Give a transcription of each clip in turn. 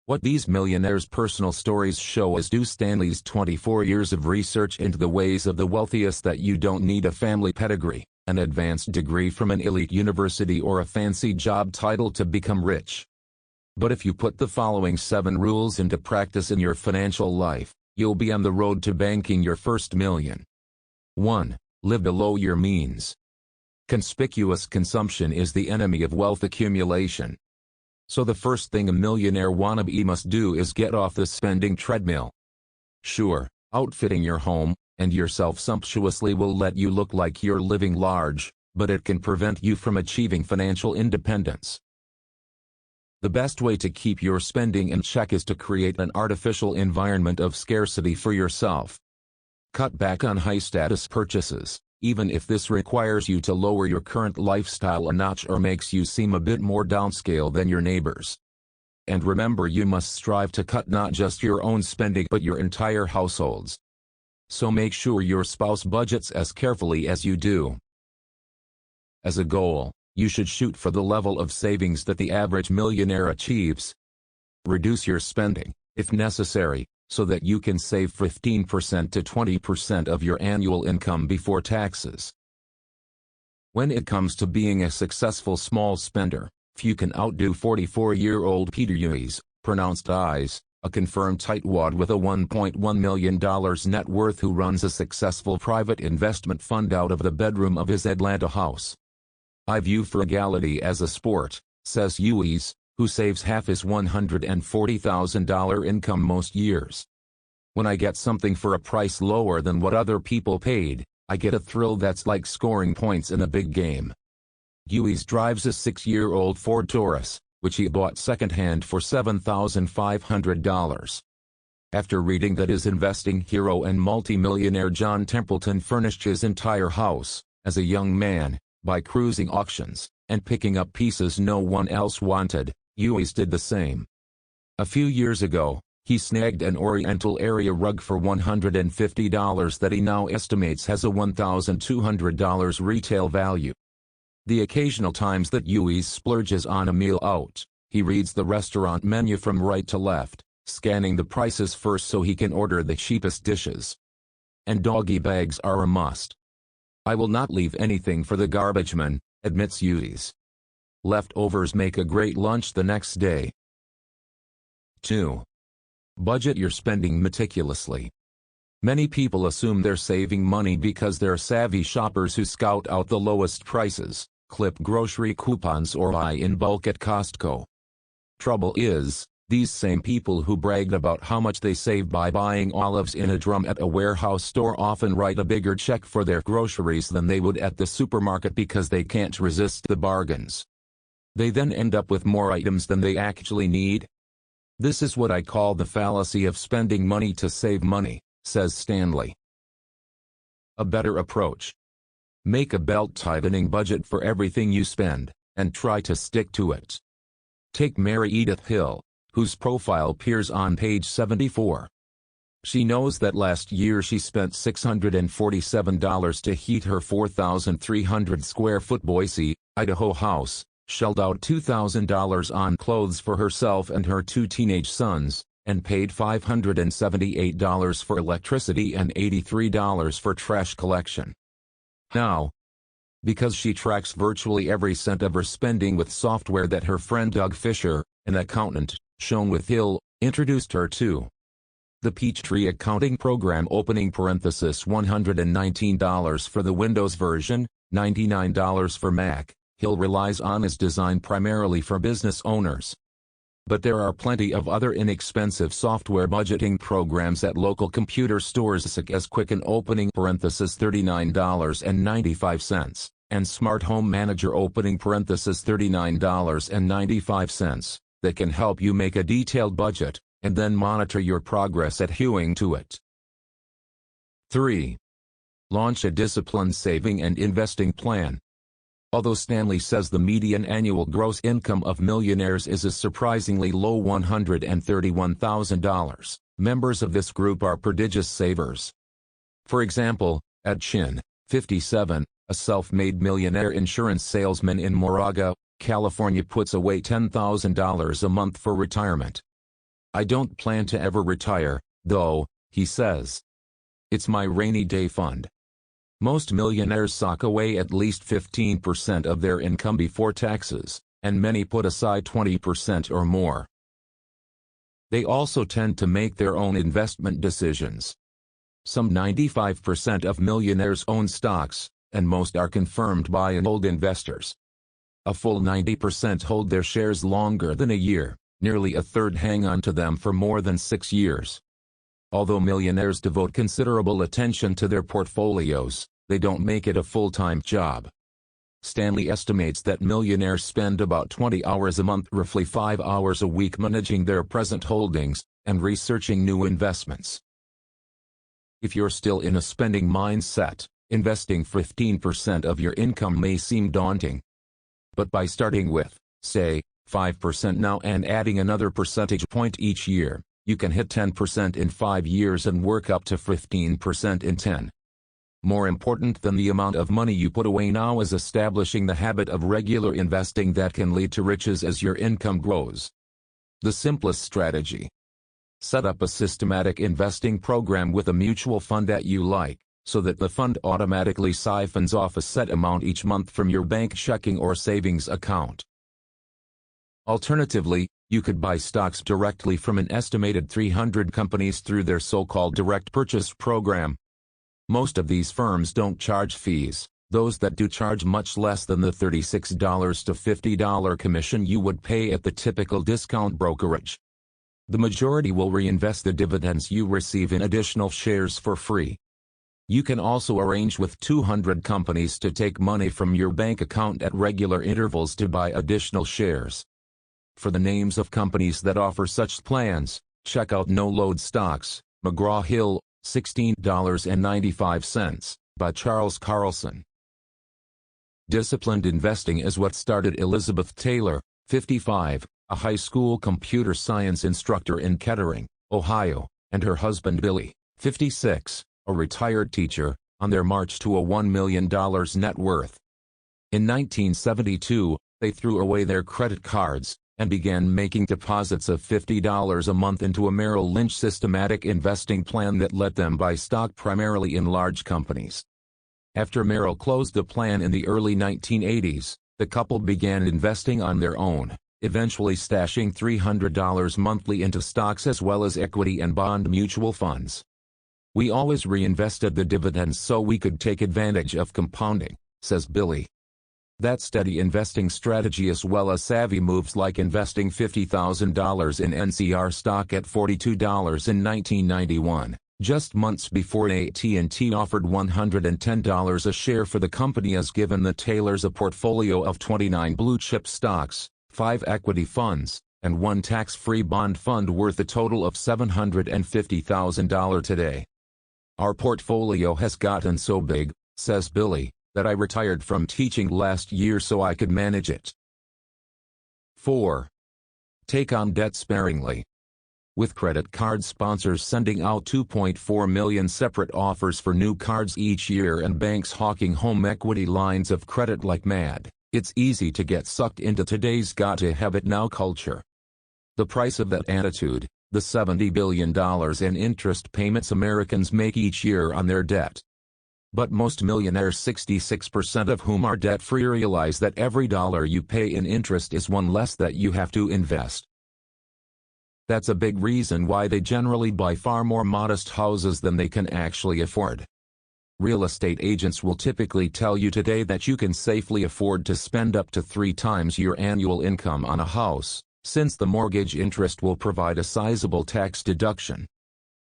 What these millionaires' personal stories show is Stu Stanley's 24 years of research into the ways of the wealthiest that you don't need a family pedigree, an advanced degree from an elite university or a fancy job title to become rich. But if you put the following 7 rules into practice in your financial life, you'll be on the road to banking your first million. 1. Live below your means. Conspicuous consumption is the enemy of wealth accumulation. So the first thing a millionaire wannabe must do is get off the spending treadmill. Sure, outfitting your home and yourself sumptuously will let you look like you're living large, but it can prevent you from achieving financial independence. The best way to keep your spending in check is to create an artificial environment of scarcity for yourself. Cut back on high-status purchases, even if this requires you to lower your current lifestyle a notch or makes you seem a bit more downscale than your neighbors. And remember, you must strive to cut not just your own spending but your entire household's. So make sure your spouse budgets as carefully as you do. As a goal, you should shoot for the level of savings that the average millionaire achieves. Reduce your spending, if necessary, so that you can save 15% to 20% of your annual income before taxes. When it comes to being a successful small spender, few can outdo 44-year-old Peter Uys, pronounced Eyes, a confirmed tightwad with a $1.1 million net worth who runs a successful private investment fund out of the bedroom of his Atlanta house. I view frugality as a sport, says Uys, who saves half his $140,000 income most years. When I get something for a price lower than what other people paid, I get a thrill that's like scoring points in a big game. Uys drives a 6-year-old Ford Taurus, which he bought secondhand for $7,500. After reading that his investing hero and multimillionaire John Templeton furnished his entire house, as a young man, by cruising auctions and picking up pieces no one else wanted, Uys did the same. A few years ago, he snagged an Oriental area rug for $150 that he now estimates has a $1,200 retail value. The occasional times that Uys splurges on a meal out, he reads the restaurant menu from right to left, scanning the prices first so he can order the cheapest dishes. And doggy bags are a must. I will not leave anything for the garbage man, admits Uys. Leftovers make a great lunch the next day. 2. Budget your spending meticulously. Many people assume they're saving money because they're savvy shoppers who scout out the lowest prices, clip grocery coupons or buy in bulk at Costco. Trouble is, these same people who bragged about how much they save by buying olives in a drum at a warehouse store often write a bigger check for their groceries than they would at the supermarket because they can't resist the bargains. They then end up with more items than they actually need. This is what I call the fallacy of spending money to save money, says Stanley. A better approach. Make a belt-tightening budget for everything you spend, and try to stick to it. Take Mary Edith Hill, whose profile appears on page 74. She knows that last year she spent $647 to heat her 4,300 square foot Boise, Idaho house, shelled out $2,000 on clothes for herself and her 2 teenage sons, and paid $578 for electricity and $83 for trash collection. Now, because she tracks virtually every cent of her spending with software that her friend Doug Fisher, an accountant, shown with Hill, introduced her to. The Peachtree accounting program opening parenthesis $119 for the Windows version, $99 for Mac. Hill relies on is designed primarily for business owners. But there are plenty of other inexpensive software budgeting programs at local computer stores such as Quicken opening parenthesis $39.95, and Smart Home Manager opening parenthesis $39.95, that can help you make a detailed budget, and then monitor your progress adhering to it. 3. Launch a disciplined saving and investing plan. Although Stanley says the median annual gross income of millionaires is a surprisingly low $131,000, members of this group are prodigious savers. For example, Ed Chin, 57, a self-made millionaire insurance salesman in Moraga, California puts away $10,000 a month for retirement. I don't plan to ever retire, though, he says. It's my rainy day fund. Most millionaires sock away at least 15% of their income before taxes, and many put aside 20% or more. They also tend to make their own investment decisions. Some 95% of millionaires own stocks, and most are confirmed buy and hold investors. A full 90% hold their shares longer than a year, nearly a third hang on to them for more than 6 years. Although millionaires devote considerable attention to their portfolios, they don't make it a full-time job. Stanley estimates that millionaires spend about 20 hours a month, roughly 5 hours a week, managing their present holdings and researching new investments. If you're still in a spending mindset, investing 15% of your income may seem daunting. But by starting with, say, 5% now and adding another percentage point each year, you can hit 10% in 5 years and work up to 15% in 10. More important than the amount of money you put away now is establishing the habit of regular investing that can lead to riches as your income grows. The simplest strategy. Set up a systematic investing program with a mutual fund that you like, so that the fund automatically siphons off a set amount each month from your bank checking or savings account. Alternatively, you could buy stocks directly from an estimated 300 companies through their so-called direct purchase program. Most of these firms don't charge fees. Those that do charge much less than the $36 to $50 commission you would pay at the typical discount brokerage. The majority will reinvest the dividends you receive in additional shares for free. You can also arrange with 200 companies to take money from your bank account at regular intervals to buy additional shares. For the names of companies that offer such plans, check out No Load Stocks, McGraw-Hill, $16.95, by Charles Carlson. Disciplined investing is what started Elizabeth Taylor, 55, a high school computer science instructor in Kettering, Ohio, and her husband Billy, 56, a retired teacher, on their march to a $1 million net worth. In 1972, they threw away their credit cards and began making deposits of $50 a month into a Merrill Lynch systematic investing plan that let them buy stock primarily in large companies. After Merrill closed the plan in the early 1980s, the couple began investing on their own, eventually stashing $300 monthly into stocks as well as equity and bond mutual funds. We always reinvested the dividends so we could take advantage of compounding, says Billy. That steady investing strategy, as well as savvy moves like investing $50,000 in NCR stock at $42 in 1991, just months before AT&T offered $110 a share for the company, has given the Taylors a portfolio of 29 blue-chip stocks, 5 equity funds, and 1 tax-free bond fund worth a total of $750,000 today. Our portfolio has gotten so big, says Billy, that I retired from teaching last year so I could manage it. 4. Take on debt sparingly. With credit card sponsors sending out 2.4 million separate offers for new cards each year and banks hawking home equity lines of credit like mad, it's easy to get sucked into today's got-to-have-it-now culture. The price of that attitude, the $70 billion in interest payments Americans make each year on their debt. But most millionaires, 66% of whom are debt-free, realize that every dollar you pay in interest is one less that you have to invest. That's a big reason why they generally buy far more modest houses than they can actually afford. Real estate agents will typically tell you today that you can safely afford to spend up to 3 times your annual income on a house, since the mortgage interest will provide a sizable tax deduction.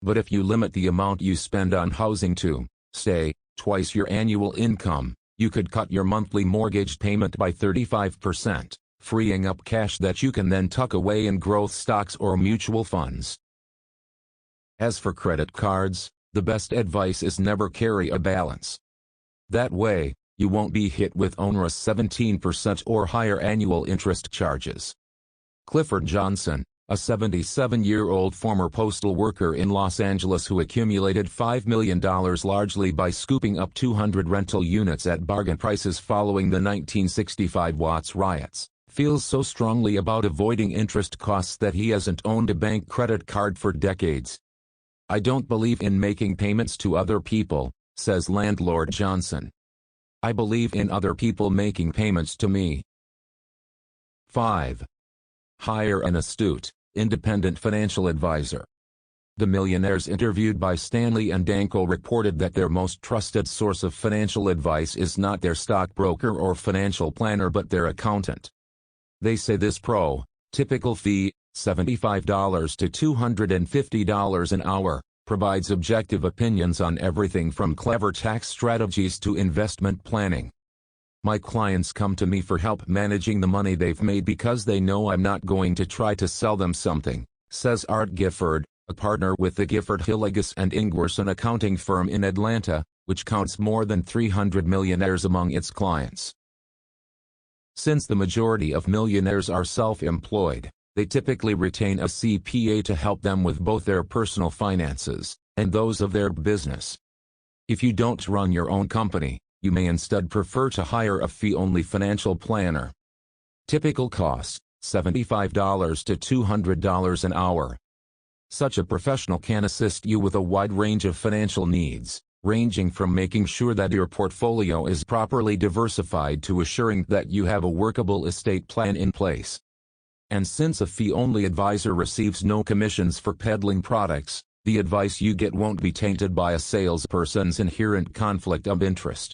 But if you limit the amount you spend on housing to, say, twice your annual income, you could cut your monthly mortgage payment by 35%, freeing up cash that you can then tuck away in growth stocks or mutual funds. As for credit cards, the best advice is never carry a balance. That way, you won't be hit with onerous 17% or higher annual interest charges. Clifford Johnson, a 77-year-old former postal worker in Los Angeles who accumulated $5 million largely by scooping up 200 rental units at bargain prices following the 1965 Watts riots, feels so strongly about avoiding interest costs that he hasn't owned a bank credit card for decades. "I don't believe in making payments to other people," says landlord Johnson. "I believe in other people making payments to me." 5. Hire an astute, independent financial advisor. The millionaires interviewed by Stanley and Danko reported that their most trusted source of financial advice is not their stockbroker or financial planner but their accountant. They say this typical fee, $75 to $250 an hour, provides objective opinions on everything from clever tax strategies to investment planning. "My clients come to me for help managing the money they've made because they know I'm not going to try to sell them something," says Art Gifford, a partner with the Gifford Hillegas and Ingwerson accounting firm in Atlanta, which counts more than 300 millionaires among its clients. Since the majority of millionaires are self-employed, they typically retain a CPA to help them with both their personal finances and those of their business. If you don't run your own company, you may instead prefer to hire a fee-only financial planner. Typical cost, $75 to $200 an hour. Such a professional can assist you with a wide range of financial needs, ranging from making sure that your portfolio is properly diversified to assuring that you have a workable estate plan in place. And since a fee-only advisor receives no commissions for peddling products, the advice you get won't be tainted by a salesperson's inherent conflict of interest.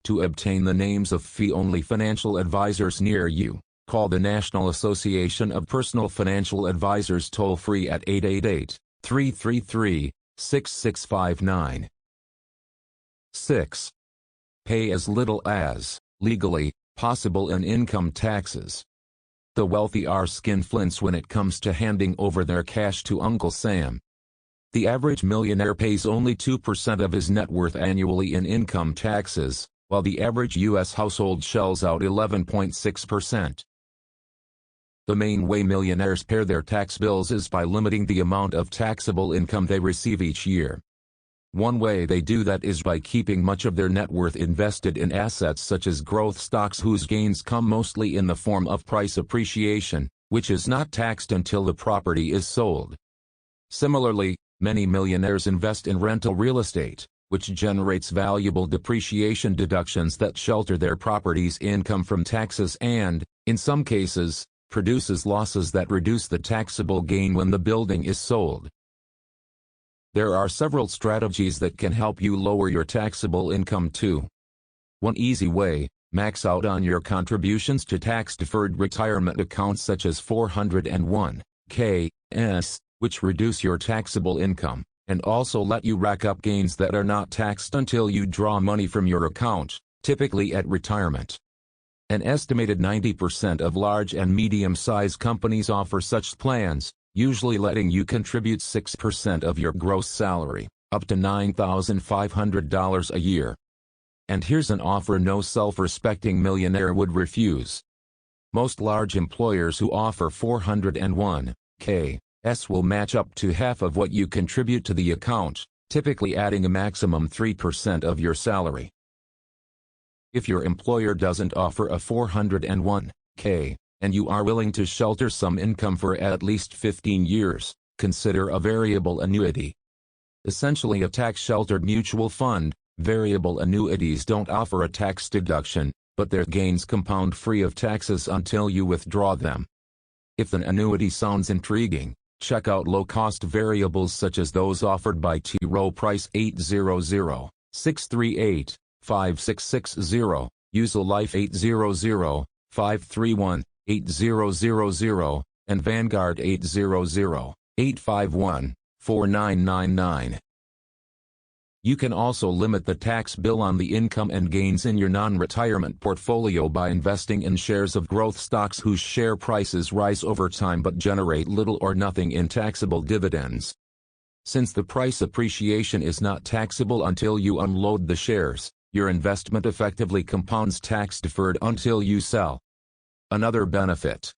To obtain the names of fee-only financial advisors near you, call the National Association of Personal Financial Advisors toll-free at 888-333-6659. 6. Pay as little as, legally, possible in income taxes. The wealthy are skinflints when it comes to handing over their cash to Uncle Sam. The average millionaire pays only 2% of his net worth annually in income taxes, while the average U.S. household shells out 11.6%. The main way millionaires pay their tax bills is by limiting the amount of taxable income they receive each year. One way they do that is by keeping much of their net worth invested in assets such as growth stocks whose gains come mostly in the form of price appreciation, which is not taxed until the property is sold. Similarly, many millionaires invest in rental real estate, which generates valuable depreciation deductions that shelter their property's income from taxes and, in some cases, produces losses that reduce the taxable gain when the building is sold. There are several strategies that can help you lower your taxable income too. One easy way: max out on your contributions to tax-deferred retirement accounts such as 401(k)s, which reduce your taxable income, and also let you rack up gains that are not taxed until you draw money from your account, typically at retirement. An estimated 90% of large and medium-sized companies offer such plans, usually letting you contribute 6% of your gross salary, up to $9,500 a year. And here's an offer no self-respecting millionaire would refuse. Most large employers who offer 401(k)s will match up to half of what you contribute to the account, typically adding a maximum 3% of your salary. If your employer doesn't offer a 401(k), and you are willing to shelter some income for at least 15 years, consider a variable annuity. Essentially a tax-sheltered mutual fund, variable annuities don't offer a tax deduction, but their gains compound free of taxes until you withdraw them. If an annuity sounds intriguing, check out low-cost variables such as those offered by T. Rowe Price 800-638-5660, Usual Life 800-531-8000, and Vanguard 800-851-4999. You can also limit the tax bill on the income and gains in your non-retirement portfolio by investing in shares of growth stocks whose share prices rise over time but generate little or nothing in taxable dividends. Since the price appreciation is not taxable until you unload the shares, your investment effectively compounds tax-deferred until you sell. Another benefit: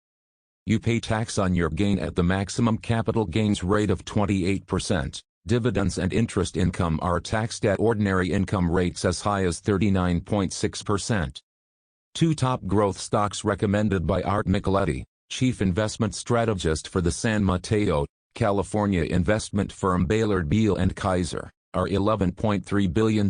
you pay tax on your gain at the maximum capital gains rate of 28%. Dividends and interest income are taxed at ordinary income rates as high as 39.6%. 2 top growth stocks recommended by Art Micheletti, Chief Investment Strategist for the San Mateo, California investment firm Baylor Beal & Kaiser, are $11.3 billion,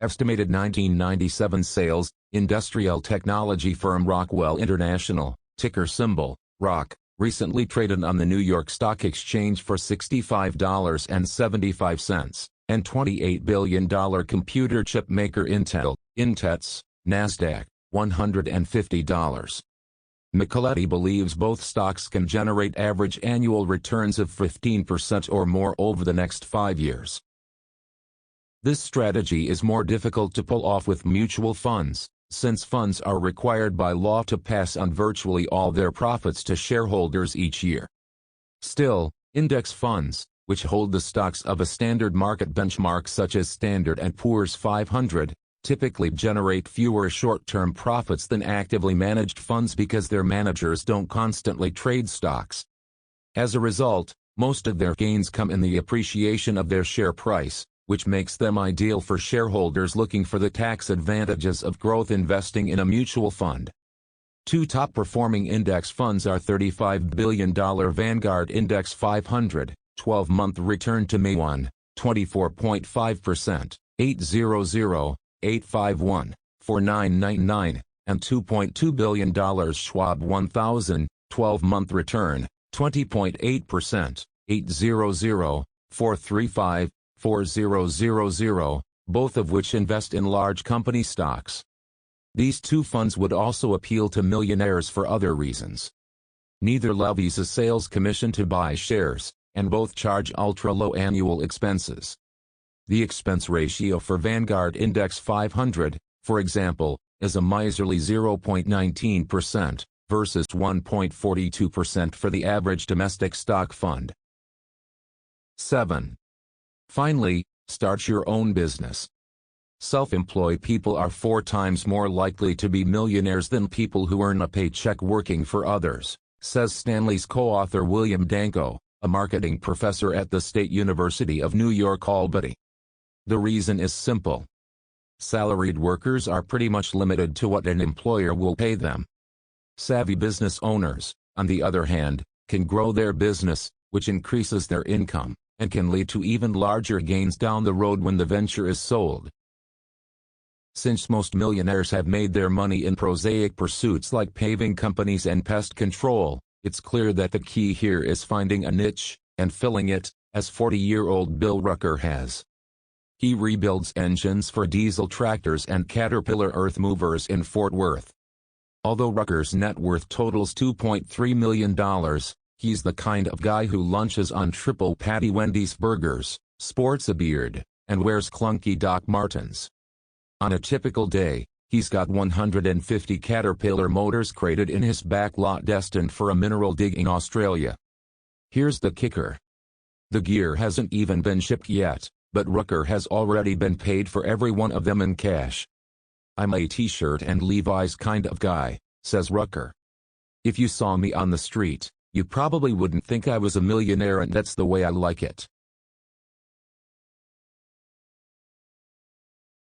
estimated 1997 sales, industrial technology firm Rockwell International, ticker symbol, ROC, recently traded on the New York Stock Exchange for $65.75, and $28 billion computer chip maker Intel, Intets, NASDAQ, $150. Micheletti believes both stocks can generate average annual returns of 15% or more over the next 5 years. This strategy is more difficult to pull off with mutual funds, since funds are required by law to pass on virtually all their profits to shareholders each year. Still, index funds, which hold the stocks of a standard market benchmark such as Standard & Poor's 500, typically generate fewer short-term profits than actively managed funds because their managers don't constantly trade stocks. As a result, most of their gains come in the appreciation of their share price, which makes them ideal for shareholders looking for the tax advantages of growth investing in a mutual fund. 2 top-performing index funds are $35 billion Vanguard Index 500, 12-month return to May 1, 24.5%, 800, 851, 4999, and $2.2 billion Schwab 1000, 12-month return, 20.8%, 800, 435, 4000, both of which invest in large company stocks. These 2 funds would also appeal to millionaires for other reasons. Neither levies a sales commission to buy shares, and both charge ultra-low annual expenses. The expense ratio for Vanguard Index 500, for example, is a miserly 0.19%, versus 1.42% for the average domestic stock fund. 7. Finally, start your own business. Self-employed people are 4 times more likely to be millionaires than people who earn a paycheck working for others, says Stanley's co-author William Danko, a marketing professor at the State University of New York Albany. The reason is simple. Salaried workers are pretty much limited to what an employer will pay them. Savvy business owners, on the other hand, can grow their business, which increases their income, and can lead to even larger gains down the road when the venture is sold. Since most millionaires have made their money in prosaic pursuits like paving companies and pest control, it's clear that the key here is finding a niche, and filling it, as 40-year-old Bill Rucker has. He rebuilds engines for diesel tractors and Caterpillar earth movers in Fort Worth. Although Rucker's net worth totals $2.3 million, he's the kind of guy who lunches on triple patty Wendy's burgers, sports a beard, and wears clunky Doc Martens. On a typical day, he's got 150 Caterpillar motors crated in his back lot destined for a mineral dig in Australia. Here's the kicker. The gear hasn't even been shipped yet, but Rucker has already been paid for every one of them in cash. I'm a t-shirt and Levi's kind of guy, says Rucker. If you saw me on the street, you probably wouldn't think I was a millionaire, and that's the way I like it.